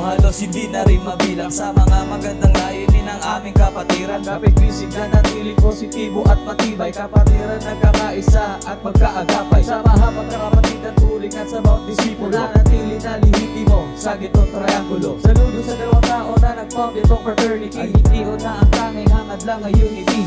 halos hindi na rin mabilang sa mga magandang layunin ng aming kapatiran. Kapit bisig na natiling positibo at matibay, kapatiran nagkakaisa at magkaagapay. Sa mahabang kapatid at turing at sa bawat disipulo, nanatili na lihitimo sa gitong triangulo. Saludo sa dalawang tao na nag-form itong fraternity, ay hindi na ang tanging hangad lang ay unity.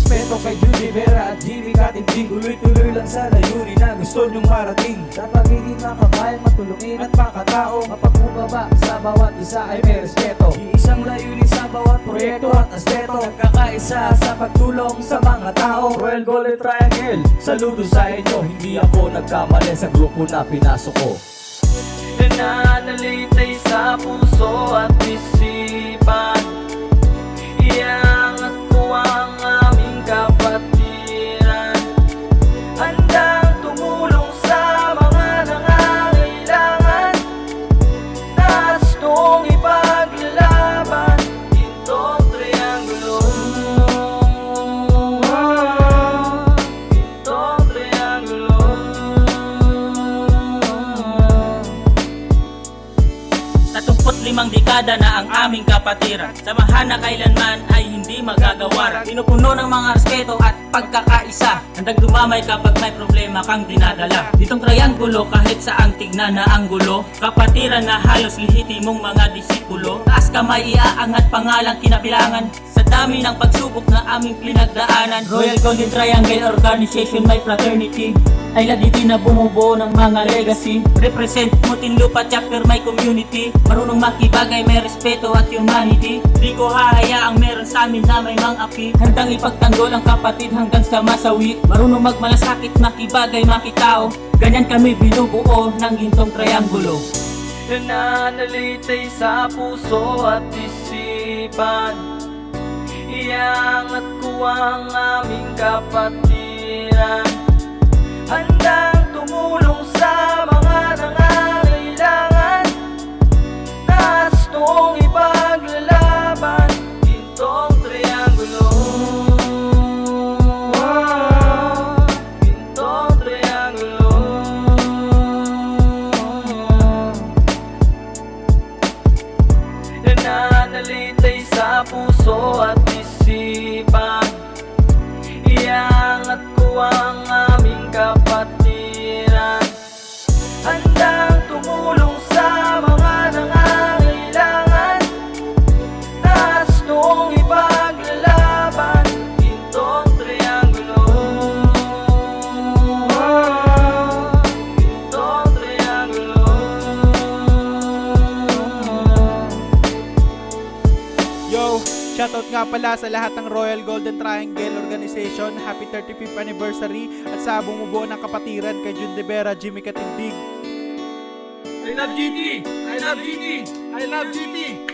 Respeto kay Judy Vera at Jimmy Katindig, tuloy-tuloy lang sa layunin na gusto nyong marating. Sa pagiging makabayan, matulungin at makatao, mapagmubaba sa bawat isa ay may respeto. Isang layunin sa bawat proyekto at aspeto, nagkakaisa sa pagtulong sa mga tao. Royal Golden Triangle, saludo sa inyo. Hindi ako nagkamali sa grupo na pinasok ko. Nananalitay sa puso at isipan, iangat ko ang aming kapatiran, handang tumulong sa mga nangangailangan, nastong ipaglalaban itong triangulo, itong triangulo. 35 dekada na ang aming kapatiran, samahan na kailanman ay hindi magagawaran. Pinupuno ng mga respeto at pagkakaisa, handang dumamay kapag may problema kang dinadala. Ditong triangulo kahit saang tignan na anggulo, kapatiran na halos lehitimong mga disipulo. Taas kamay iaangat pangalang kinabilangan, sa dami ng pagsubok na aming pinagdaanan. Royal Golden Triangle Organization, my fraternity, ay lagiti na bumubuo ng mga legacy. Represent Muntinlupa chapter, my community, marunong makibagay, may respeto at humanity. Di ko hahayaang meron sa amin na may mang-api, handang ipagtanggol ang kapatid hanggang sa masawi. Marunong magmalasakit, makibagay, makitao, ganyan kami binubuo ng gintong triangulo. Nananalitay sa puso at isipan, iangat ko ang aming kapatiran, handang tumulong sa mga nangangailangan, nastong ipaglalaban itong triangulo, itong triangulo. Nananalitay sa puso at isipan, iangat ko ang aming kapatiran, handang tumulong sa mga nangangailangan, nastong ipaglalaban itong triangulo, itong triangulo. Yo, shoutout nga pala sa lahat ng Royal Golden Triangle Organization. Happy 35th anniversary at sa bumubuo ng kapatiran kay Judy Vera, Jimmy Katindig. I love GT! I love GT! I love GT!